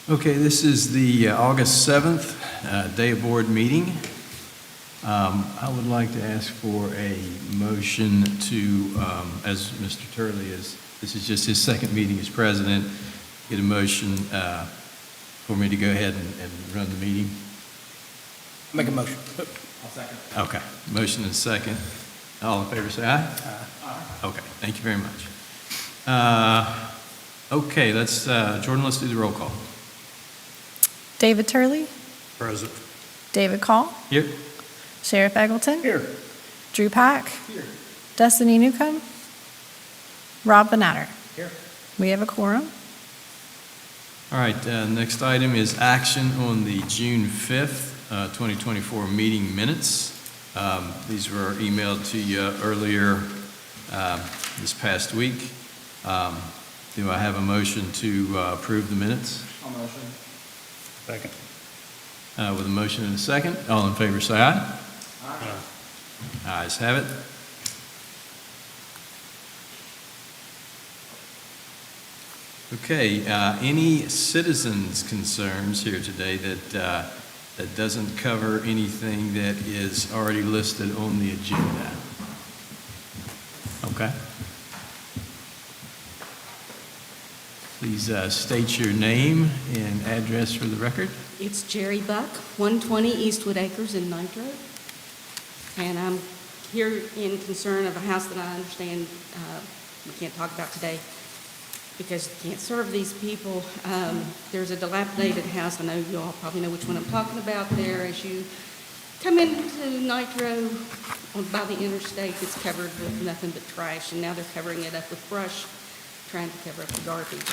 Okay, this is the August 7th Daea Board meeting. I would like to ask for a motion to, as Mr. Turley is, this is just his second meeting as president, get a motion for me to go ahead and run the meeting. Make a motion. I'll second. Okay, motion and second. All in favor, say aye. Aye. Okay, thank you very much. Okay, Jordan, let's do the roll call. David Turley, Present. David Call, Here? Sheriff Eggleton, Here. Drew Pack, Here. Destiny Newcomb, Rob Banatter. Here. We have a quorum. All right, next item is action on the June 5th, 2024 meeting minutes. These were emailed to you earlier this past week. Do I have a motion to approve the minutes? I'll motion. Second. With a motion and a second, all in favor say aye. Aye. Ayes have it. Okay, any citizens' concerns here today that doesn't cover anything that is already listed on the agenda? Okay. Please state your name and address for the record. It's Jerry Buck, 120 Eastwood Acres in Nitro. And I'm here in concern of a house that I understand we can't talk about today because you can't serve these people. There's a dilapidated house. I know you all probably know which one I'm talking about there. As you come into Nitro by the interstate, it's covered with nothing but trash. And now they're covering it up with brush, trying to cover up the garbage.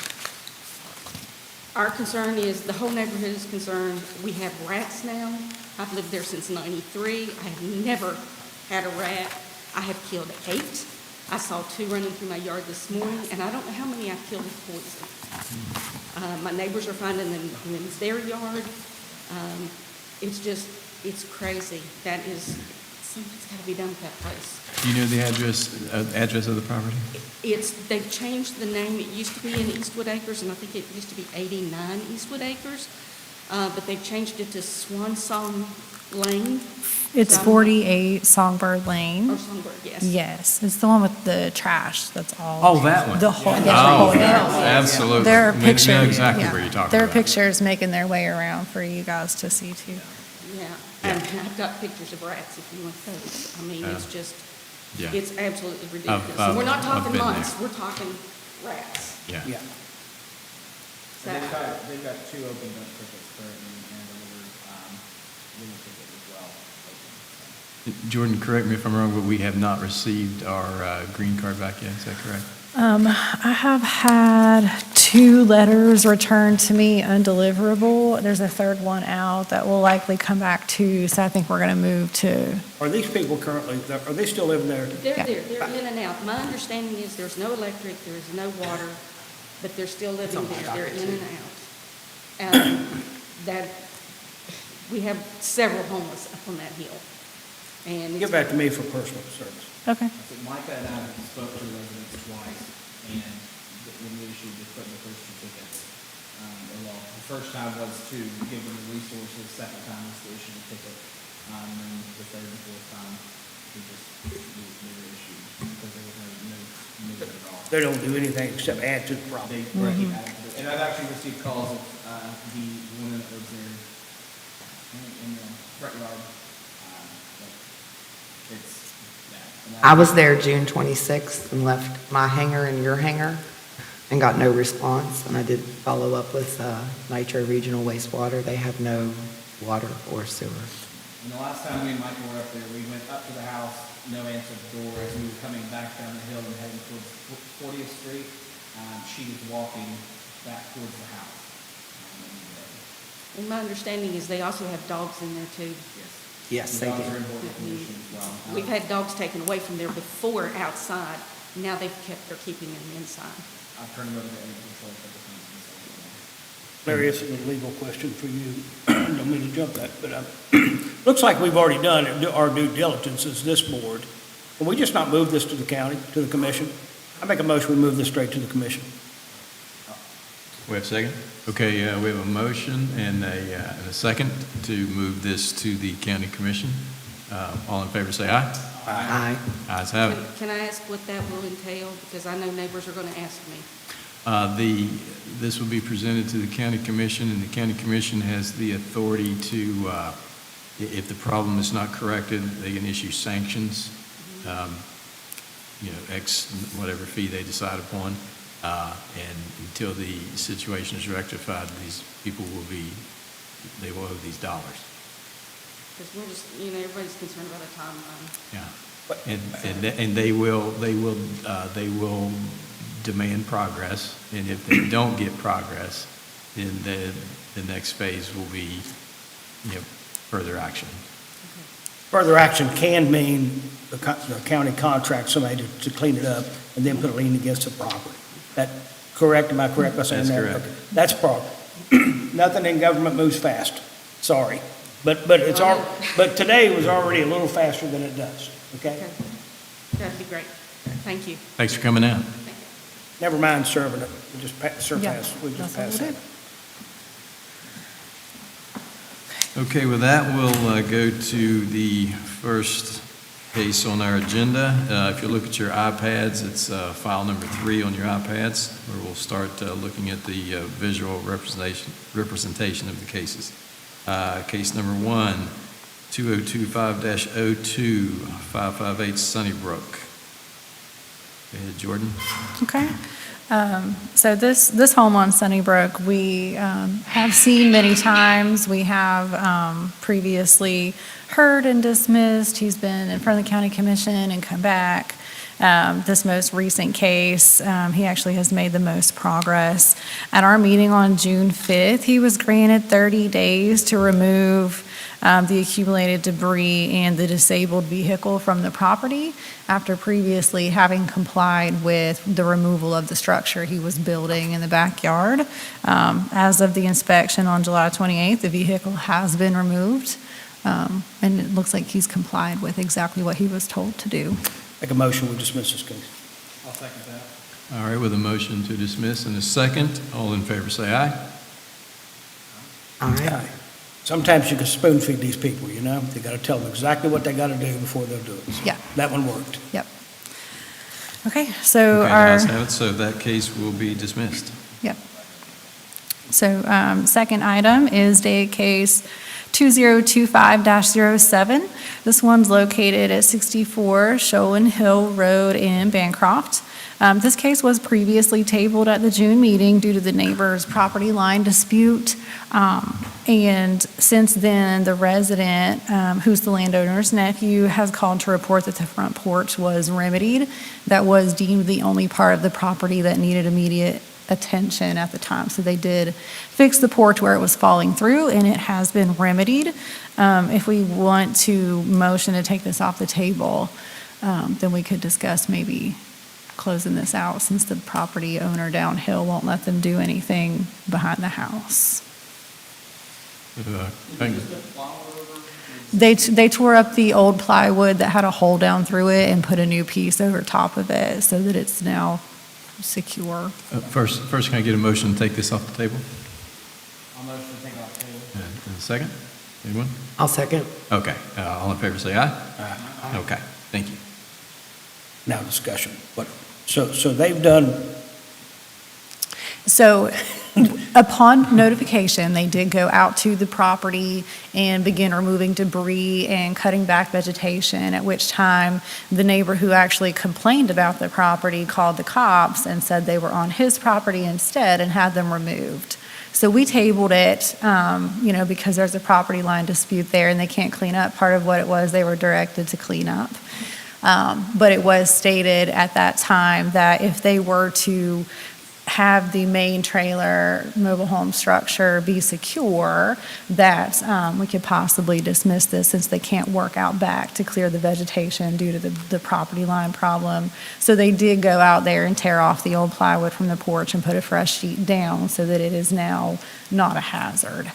Our concern is, the whole neighborhood is concerned. We have rats now. I've lived there since '93. I have never had a rat. I have killed 8. I saw 2 running through my yard this morning, and I don't know how many I've killed with poison. My neighbors are finding them in their yard. It's crazy. Something's got to be done with that place. Do you know the address of the property? They've changed the name. It used to be in Eastwood Acres, and I think it used to be 89 Eastwood Acres, but they've changed it to Swan Song Lane. It's 48 Songbird Lane. Or Songbird, yes. Yes, it's the one with the trash. That's all. Oh, that one. The whole. Oh, yeah. absolutely. There are We pictures. know exactly yeah. where you're talking There are about. pictures making their way around for you guys to see too. Yeah, and I've got pictures of rats if you want those. I mean, it's just, Yeah. it's absolutely ridiculous. I've- And we're not I've talking been mice, there. we're talking rats. Yeah. Yeah. So- They've got 2 open dump tickets currently and delivered little ticket as well. Jordan, correct me if I'm wrong, but we have not received our green card back yet, is that correct? I have had 2 letters returned to me undeliverable. There's a 3rd one out that will likely come back too, so I think we're going to move to. Are these people currently, are they still living there? They're Yeah. there, they're in and out. My understanding is there's no electric, there's no water, but they're still living there, they're in and out. We have several homeless up on that hill. And Give that to me for personal service. Okay. So Micah and I spoke to residents twice, and when we issued the first 2 tickets, the first time was to give them the resources, second time was to issue the ticket, and then the 3rd and 4th time, we were issued, because there was no movement at all. They don't do anything except add to the problem. And I've actually received calls of the woman that lives there in the front yard. It's bad. I was there June 26th and left my hanger in your hanger and got no response. And I did follow up with Nitro Regional Wastewater. They have no water or sewer. And the last time me and Michael were up there, we went up to the house, no answer at the door. As we were coming back down the hill and heading towards 40th Street, she was walking back towards the house. And my understanding is they also have dogs in there too. Yes, The they dogs are do. in horrible condition as well. We've had dogs taken away from there before outside. Now they're keeping them inside. I've turned them over to animal control a couple times. And stuff. Larry, this is a legal question for you. Don't mean to jump that, but looks like we've already done our due diligence as this board. Can we just not move this to the county, to the commission? I make a motion we move this straight to the commission. We have a second? Okay, we have a motion and a second to move this to the county commission. All in favor, say aye. Aye. Ayes have it. Can I ask what that will entail? Because I know neighbors are going to ask me. This will be presented to the county commission, and the county commission has the authority to, if the problem is not corrected, they can issue sanctions, X, whatever fee they decide upon. And until the situation is rectified, these people they will owe these dollars. Because we're just, everybody's concerned about a timeline. Yeah. And they will demand progress, and if they don't get progress, then the next phase will be, further action. Further action can mean the county contract somebody to clean it up and then put a lien against the property. That correct? Am I correct by saying that? That's correct. Okay. That's proper. Nothing in government moves fast. Sorry. But today was already a little faster than it does, okay? Okay. That'd be great. Thank you. Thanks for coming out. Never mind serving it. We just Yeah, passed that's what that. we'll do. Okay, with that, we'll go to the first case on our agenda. If you look at your iPads, it's file number 3 on your iPads, where we'll start looking at the visual representation of the cases. Case number 1, 2025-02, 558 Sunnybrook. Go ahead, Jordan. Okay. So this home on Sunnybrook, we have seen many times. We have previously heard and dismissed. He's been in front of the county commission and come back. This most recent case, he actually has made the most progress. At our meeting on June 5th, he was granted 30 days to remove the accumulated debris and the disabled vehicle from the property after previously having complied with the removal of the structure he was building in the backyard. As of the inspection on July 28th, the vehicle has been removed, and it looks like he's complied with exactly what he was told to do. Make a motion, we dismiss this case. I'll second that. All right, with a motion to dismiss and a second, all in favor say aye. Aye. Sometimes you can spoon feed these people, You got to tell them exactly what they got to do before they'll do it. So Yeah. That one worked. Yep. Okay, so Okay, the our... ayes have it, so that case will be dismissed. Yep. So, second item is Daea case 2025-07. This one's located at 64 Sholin Hill Road in Bancroft. This case was previously tabled at the June meeting due to the neighbor's property line dispute. And since then, the resident, who's the landowner's nephew, has called to report that the front porch was remedied. That was deemed the only part of the property that needed immediate attention at the time. So they did fix the porch where it was falling through, and it has been remedied. If we want to motion to take this off the table, then we could discuss maybe closing this out since the property owner downhill won't let them do anything behind the house. Thank you. They tore up the old plywood that had a hole down through it and put a new piece over top of it so that it's now secure. First, can I get a motion to take this off the table? I'll motion to take it off the table. And a second? Anyone? I'll second. Okay, all in favor say aye. Okay, thank you. Now discussion. So they've done, So upon notification, they did go out to the property and begin removing debris and cutting back vegetation, at which time the neighbor who actually complained about the property called the cops and said they were on his property instead and had them removed. So we tabled it, because there's a property line dispute there and they can't clean up part of what it was they were directed to clean up. But it was stated at that time that if they were to have the main trailer mobile home structure be secure, that we could possibly dismiss this since they can't work out back to clear the vegetation due to the property line problem. So they did go out there and tear off the old plywood from the porch and put a fresh sheet down so that it is now not a hazard.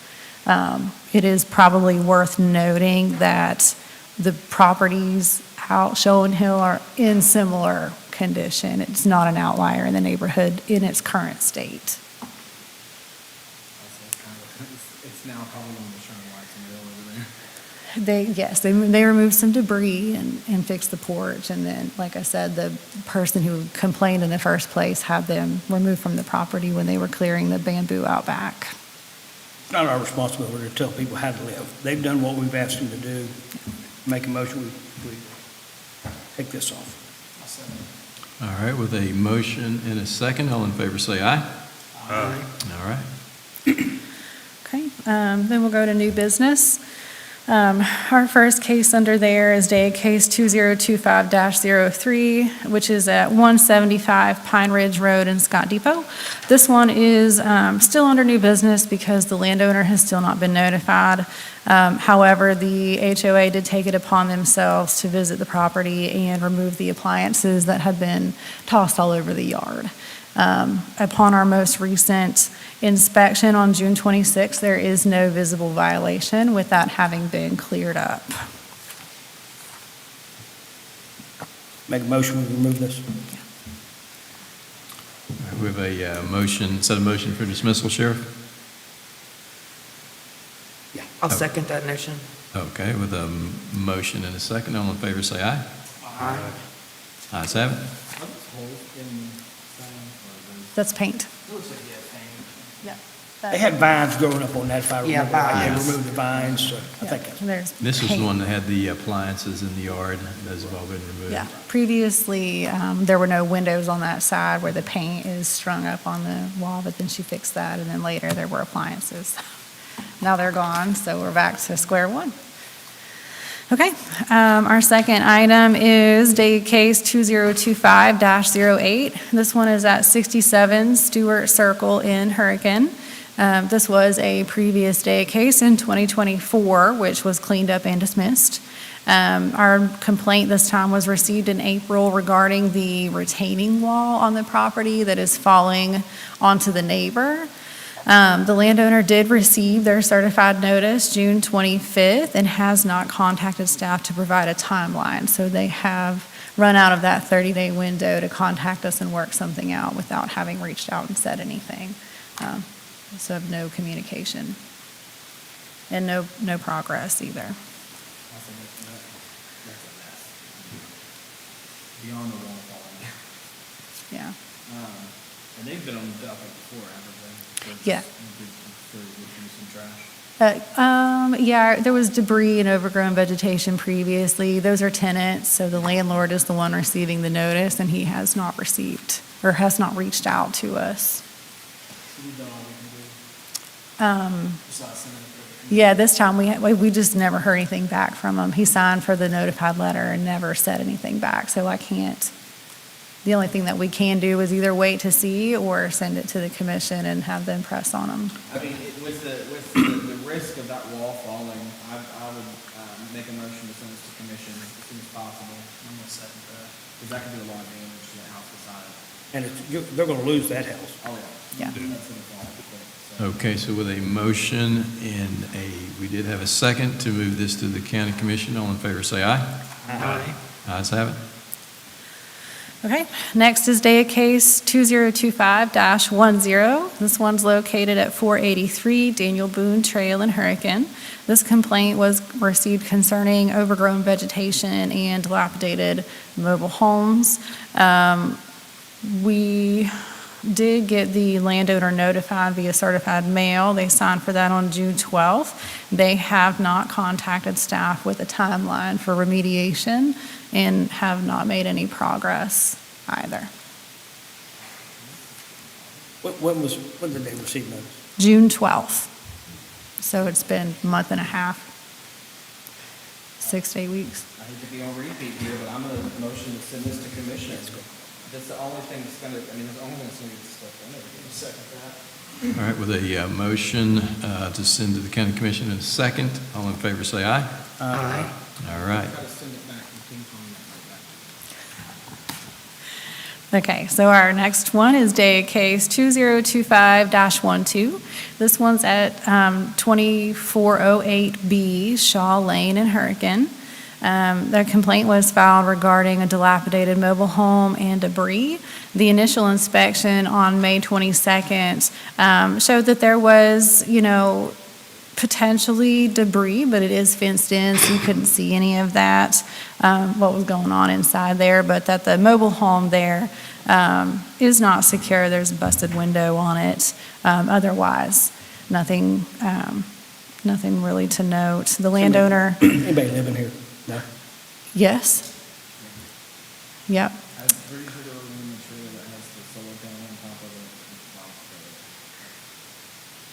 It is probably worth noting that the properties out Sholin Hill are in similar condition. It's not an outlier in the neighborhood in its current state. now probably one of the showing lights in the middle over there. They removed some debris and fixed the porch, and then, like I said, the person who complained in the first place had them removed from the property when they were clearing the bamboo out back. It's not our responsibility to tell people how to live. They've done what we've asked them to do. Make a motion, we take this off. All right, with a motion and a second, all in favor say aye. Aye. All right. Okay, then we'll go to new business. Our first case under there is Daea Case 2025-03, which is at 175 Pine Ridge Road in Scott Depot. This one is still under new business because the landowner has still not been notified. However, the HOA did take it upon themselves to visit the property and remove the appliances that had been tossed all over the yard. Upon our most recent inspection on June 26th, there is no visible violation with that having been cleared up. Make a motion, we remove this. All right, we have a motion, is that a motion for dismissal, Sheriff? I'll second that motion. Okay, with a motion and a second, all in favor say aye. Aye. Ayes have it. Are those holes in the stone, or are those? That's paint. It looks like, yeah, paint. Yeah. They had vines growing up on that, if I Yeah, remember right. They vines. removed the vines, so I think, There's This was the paint. one that had the appliances in the yard, those have all been removed. Yeah, previously, there were no windows on that side where the paint is strung up on the wall, but then she fixed that, and then later there were appliances. Now they're gone, so we're back to square one. Okay, our second item is Daea Case 2025-08. This one is at 67 Stewart Circle in Hurricane. This was a previous Daea case in 2024, which was cleaned up and dismissed. Our complaint this time was received in April regarding the retaining wall on the property that is falling onto the neighbor. The landowner did receive their certified notice June 25th and has not contacted staff to provide a timeline. So they have run out of that 30-day window to contact us and work something out without having reached out and said anything. So no communication and no progress either. That's a mess. Beyond the wall falling. Yeah. And they've been on the docket before, haven't they? Yeah. For some trash. Yeah, there was debris and overgrown vegetation previously. Those are tenants, so the landlord is the one receiving the notice, and he has not received or has not reached out to us. We've done all we can do. Besides sending it to the Yeah, this time we just never heard anything back from him. He signed for the notified letter and never said anything back, so I can't. The only thing that we can do is either wait to see or send it to the commission and have them press on them. I mean, with the risk of that wall falling, I would make a motion to send this to commission as soon as possible. I'm gonna second that. Because that could do a lot of damage to the house beside it. and they're gonna lose that house. Oh, yeah. Yeah. That's gonna fall. So, Okay, so with a motion and we did have a second to move this to the county commission, all in favor say aye. Aye. Ayes have it. Okay, next is Daea Case 2025-10. This one's located at 483 Daniel Boone Trail in Hurricane. This complaint was received concerning overgrown vegetation and dilapidated mobile homes. We did get the landowner notified via certified mail. They signed for that on June 12th. They have not contacted staff with a timeline for remediation and have not made any progress either. When did they receive notice? June 12th. So it's been a month and a half, 6 to 8 weeks. I hate to be on repeat here, but I'm gonna motion to send this to commission. That's the only thing that's gonna, I mean, it's the only thing that's gonna get this stuff done. Second that. All right, with a motion to send to the county commission and a second, all in favor say aye. Aye. All right. Try to send it back and ping pong that like that. Okay, so our next one is Daea Case 2025-12. This one's at 2408B Shaw Lane in Hurricane. The complaint was filed regarding a dilapidated mobile home and debris. The initial inspection on May 22nd showed that there was, potentially debris, but it is fenced in, so you couldn't see any of that, what was going on inside there. But that the mobile home there is not secure. There's a busted window on it. Otherwise, nothing really to note. The landowner, Anybody living here? No? yes. Yep. I'm pretty sure there was one trailer that has the solar panel on top of it.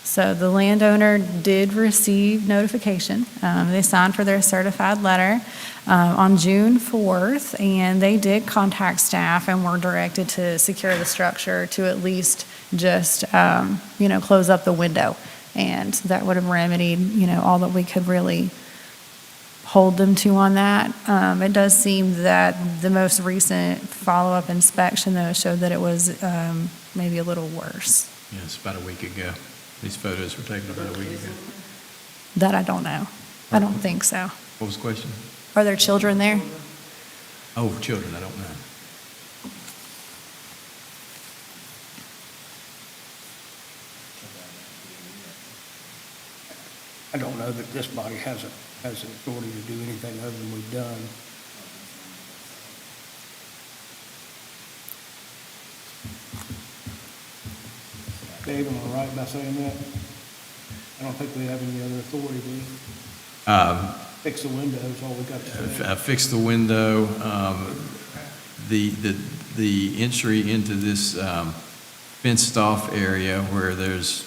So the landowner did receive notification. They signed for their certified letter on June 4th, and they did contact staff and were directed to secure the structure to at least just, close up the window. And that would have remedied, all that we could really hold them to on that. It does seem that the most recent follow-up inspection, though, showed that it was maybe a little worse. Yeah, it's about a week ago. These photos were taken about a week ago. That I don't know. I don't think so. What was the question? Are there children there? Oh, children, I don't know. I don't know that this body has the authority to do anything other than we've done. Dave, am I right by saying that? I don't think we have any other authority, do we? Fix the windows, all we got to say. Fix the window. The entry into this fenced-off area where there's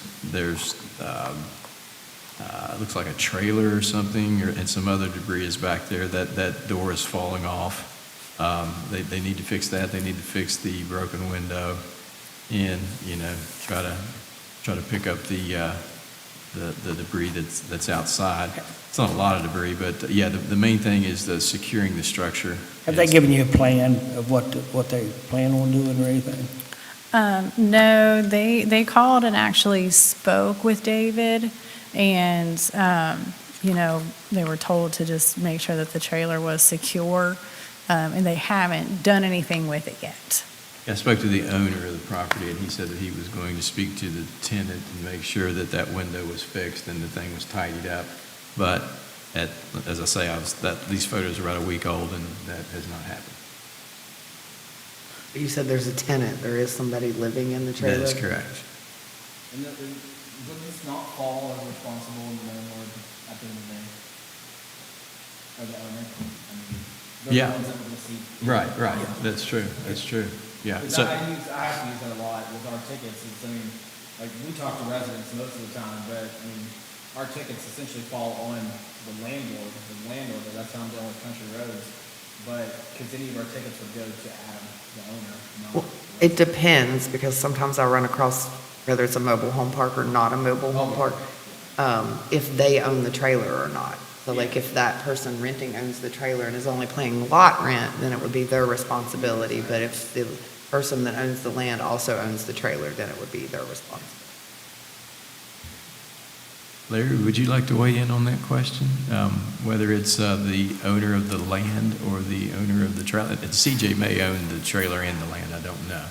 looks like a trailer or something, and some other debris is back there. That door is falling off. They need to fix that. They need to fix the broken window, and try to pick up the debris that's outside. It's not a lot of debris, but yeah, the main thing is the securing the structure. Have they given you a plan of what they plan on doing or anything? No, they called and actually spoke with David, and, they were told to just make sure that the trailer was secure, and they haven't done anything with it yet. I spoke to the owner of the property, and he said that he was going to speak to the tenant and make sure that window was fixed and the thing was tidied up. But as I say, these photos are about a week old, and that has not happened. You said there's a tenant, there is somebody living in the trailer? That is correct. And would this not fall as responsible in the landlord at the end of the day? Or the owner? I mean, they're Yeah. the ones that would receive. Right. That's true. Yeah. Because So, I have to use that a lot with our tickets. We talk to residents most of the time, but our tickets essentially fall on the landlord, but that's how I'm dealing with country roads. But, because any of our tickets would go to Adam, the owner, not. Well, it depends, because sometimes I run across, whether it's a mobile home park or not a mobile home park, if they own the trailer or not. So like if that person renting owns the trailer and is only paying lot rent, then it would be their responsibility. But if the person that owns the land also owns the trailer, then it would be their responsibility. Larry, would you like to weigh in on that question? Whether it's the owner of the land or the owner of the trailer? CJ may own the trailer and the land, I don't know. I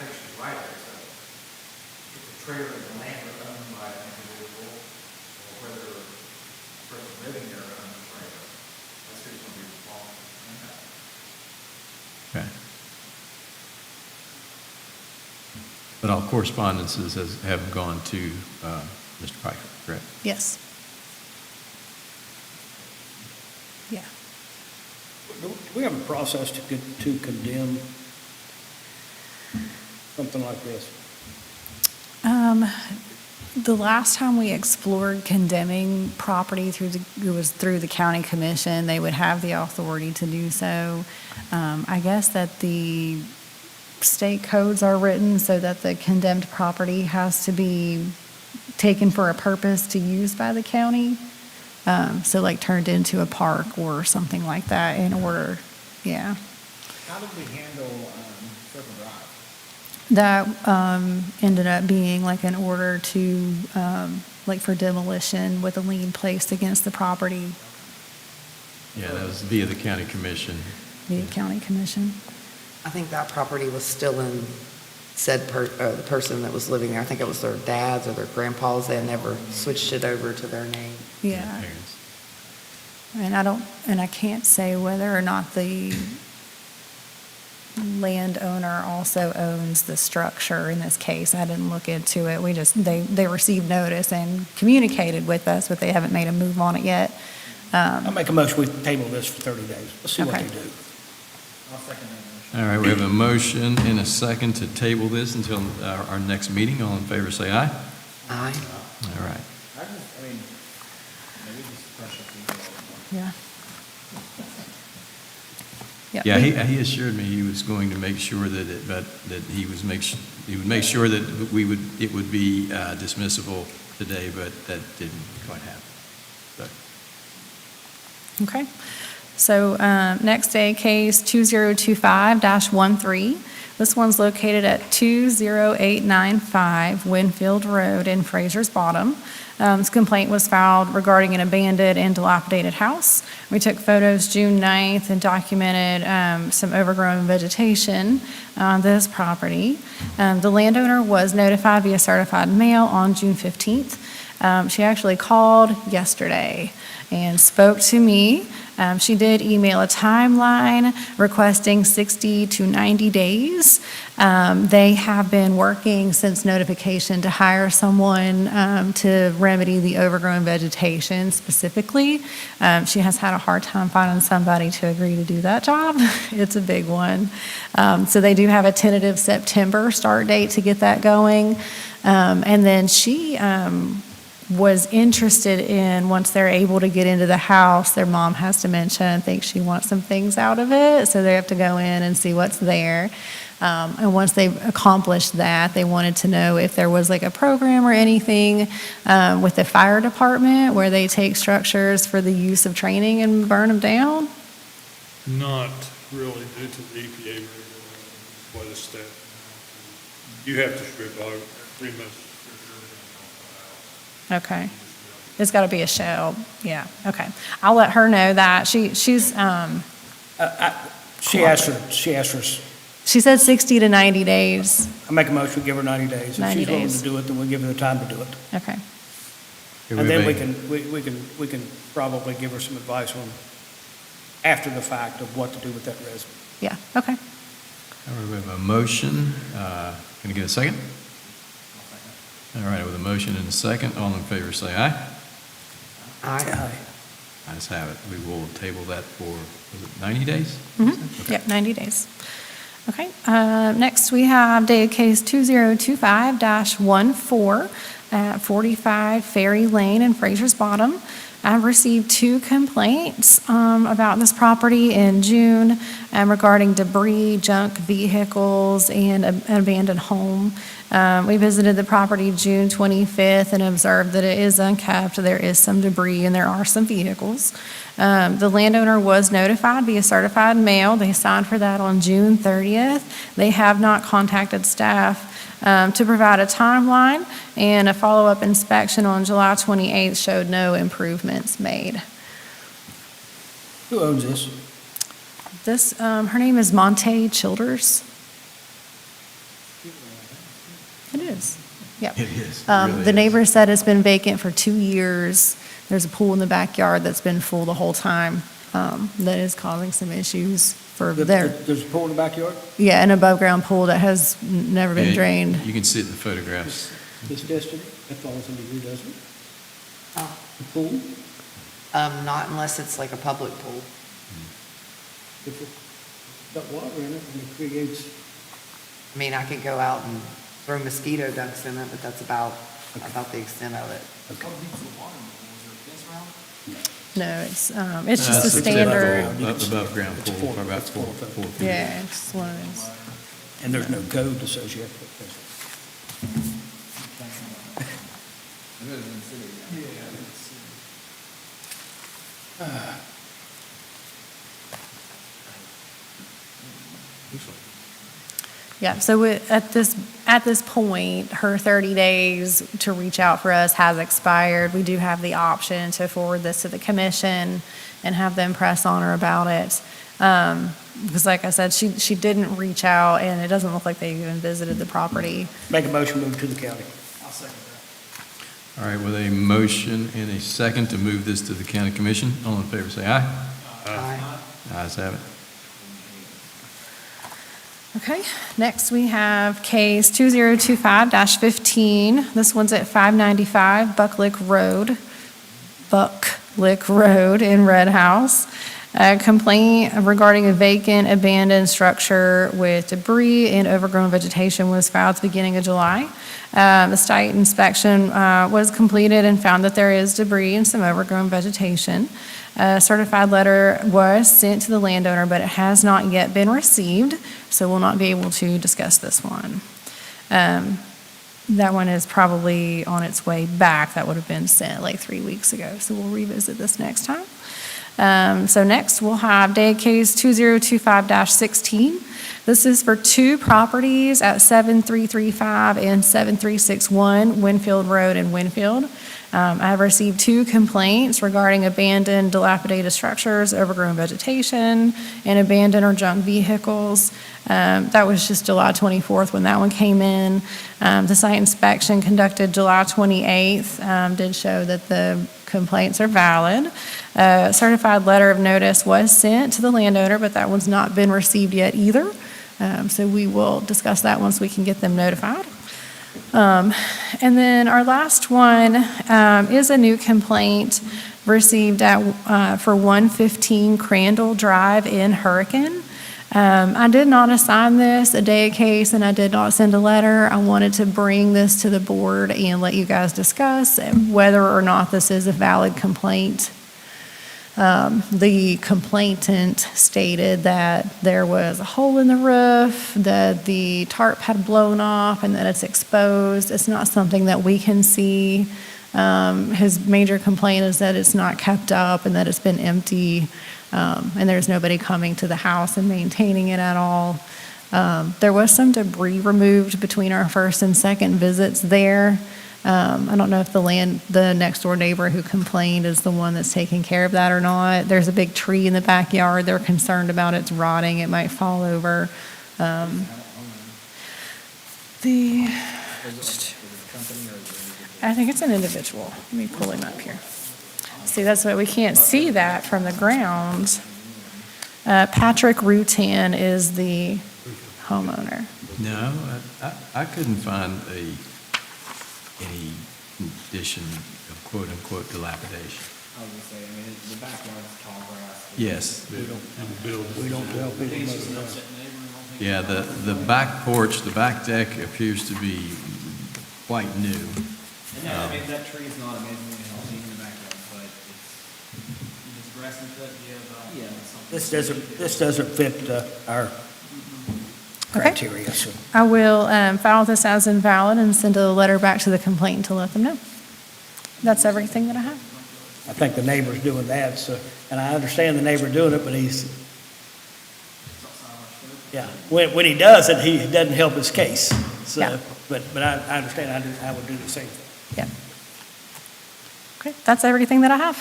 think she's right. If the trailer and the land are owned by an individual, or whether a person living there owns the trailer, that's who's going to be responsible for that. Okay. But all correspondences have gone to Mr. Piker, correct? Yes. Yeah. Do we have a process to condemn something like this? The last time we explored condemning property it was through the county commission. They would have the authority to do so. I guess that the state codes are written so that the condemned property has to be taken for a purpose to use by the county. So like turned into a park or something like that in order, yeah. How did we handle Circle Drive? That ended up being like an order to, like for demolition with a lien placed against the property Yeah, that was via the county commission. via county commission. I think that property was still in the person that was living there, I think it was their dad's or their grandpa's, they had never switched it over to their name. Yeah. Parents. And I can't say whether or not the landowner also owns the structure in this case. I didn't look into it. They received notice and communicated with us, but they haven't made a move on it yet. I'll make a motion, we table this for 30 days. Let's see what Okay. they do. I'll second that motion. All right, we have a motion and a second to table this until our next meeting. All in favor, say aye. Aye. All right. Maybe just pressure people. Yeah. Yeah, he assured me he was going to make sure that he would make sure that it would be dismissible today, but that didn't quite happen. So, Okay. So next day, case 2025-13. This one's located at 20895 Winfield Road in Fraser's Bottom. This complaint was filed regarding an abandoned and dilapidated house. We took photos June 9th and documented some overgrown vegetation on this property. The landowner was notified via certified mail on June 15th. She actually called yesterday and spoke to me. She did email a timeline requesting 60 to 90 days. They have been working since notification to hire someone to remedy the overgrown vegetation specifically. She has had a hard time finding somebody to agree to do that job. It's a big one. So they do have a tentative September start date to get that going. And then she was interested in, once they're able to get into the house, their mom has dementia and thinks she wants some things out of it, so they have to go in and see what's there. And once they've accomplished that, they wanted to know if there was like a program or anything with the fire department where they take structures for the use of training and burn them down. Not really due to the EPA regulation, what is that? You have to strip out 3 months. Okay. It's got to be a shell, yeah, okay. I'll let her know that. She's, She asked for, she said 60 to 90 days. I make a motion, we give her 90 days. If 90 she's willing days. to do it, then we'll give her the time to do it. Okay, And then we can probably give her some advice on, after the fact, of what to do with that resident. yeah, okay. all right, we have a motion. Can I get a second? All right, with a motion and a second, all in favor say aye. Aye. Ayes have it. We will table that for, was it 90 days? Mm-hmm. Yep, 90 days. Okay, next we have Daea case 2025-14 at 45 Ferry Lane in Fraser's Bottom. I've received 2 complaints about this property in June regarding debris, junk vehicles, and an abandoned home. We visited the property June 25th and observed that it is unkept. There is some debris and there are some vehicles. The landowner was notified via certified mail. They signed for that on June 30th. They have not contacted staff to provide a timeline, and a follow-up inspection on July 28th showed no improvements made. Who owns this? This, her name is Monte Childers. It is, yep. It is. It really The is. neighbor said it's been vacant for 2 years. There's a pool in the backyard that's been full the whole time, that is causing some issues for their, There's a pool in the backyard? yeah, an above-ground pool that has never been Yeah, drained. You can see it in the photographs. This district, that falls under you, doesn't it? Oh. The pool? Not unless it's like a public pool. If it's got water in it and it creates, I mean, I could go out and throw mosquito ducks in it, but that's about the extent of it. No, it's just a It's a standard, above-ground It's pool, four- about it's 4 4 feet. yeah, it's one of those. and there's no code associated with this. It is in the city. Yeah, so at this point, her 30 days to reach out for us has expired. We do have the option to forward this to the commission and have them press on her about it. Because like I said, she didn't reach out, and it doesn't look like they even visited the property. Make a motion, move to the county. All right, with a motion and a second to move this to the county commission, all in favor say aye. Aye. Ayes have it. Okay, next we have case 2025-15. This one's at 595 Bucklick Road in Red House. A complaint regarding a vacant abandoned structure with debris and overgrown vegetation was filed at the beginning of July. The site inspection was completed and found that there is debris and some overgrown vegetation. A certified letter was sent to the landowner, but it has not yet been received, so we'll not be able to discuss this one. That one is probably on its way back. That would have been sent like 3 weeks ago, so we'll revisit this next time. So next, we'll have Daea case 2025-16. This is for 2 properties at 7335 and 7361 Winfield Road in Winfield. I have received 2 complaints regarding abandoned, dilapidated structures, overgrown vegetation, and abandoned or junk vehicles. That was just July 24th when that one came in. The site inspection conducted July 28th did show that the complaints are valid. A certified letter of notice was sent to the landowner, but that one's not been received yet either. So we will discuss that once we can get them notified. And then our last one is a new complaint received for 115 Crandall Drive in Hurricane. I did not assign this a Daea case, and I did not send a letter. I wanted to bring this to the board and let you guys discuss whether or not this is a valid complaint. The complainant stated that there was a hole in the roof, that the tarp had blown off, and that it's exposed. It's not something that we can see. His major complaint is that it's not kept up and that it's been empty, and there's nobody coming to the house and maintaining it at all. There was some debris removed between our first and second visits there. I don't know if the next door neighbor who complained is the one that's taking care of that or not. There's a big tree in the backyard. They're concerned about it's rotting. It might fall over. I think it's an individual. Let me pull him up here. See, that's why we can't see that from the ground. Patrick Rutan is the homeowner. No, I couldn't find any condition of quote-unquote dilapidation. I was gonna say, I mean, the backyard's tall grass. Yes, We don't tell people about that. yeah, the back porch, the back deck appears to be quite new. And I mean, that tree's not amazingly healthy in the backyard, but it's grass and cut, yeah, something. This doesn't fit our criteria, so. I will file this as invalid and send a letter back to the complainant to let them know. That's everything that I have. I think the neighbor's doing that, so, and I understand the neighbor doing it, but yeah, when he does it, he doesn't help his case. So, Yeah. but I understand, I would do the same thing. Yeah. Okay, that's everything that I have.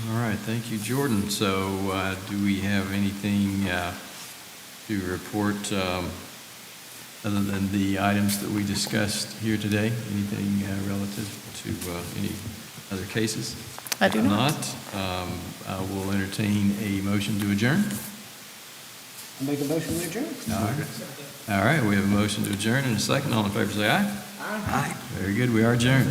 All right, thank you, Jordan. So do we have anything to report other than the items that we discussed here today? Anything relative to any other cases? I do not. If not, I will entertain a motion to adjourn. I make a motion to adjourn. All right, we have a motion to adjourn in a second. All in favor, say aye. Aye. Very good, we are adjourned.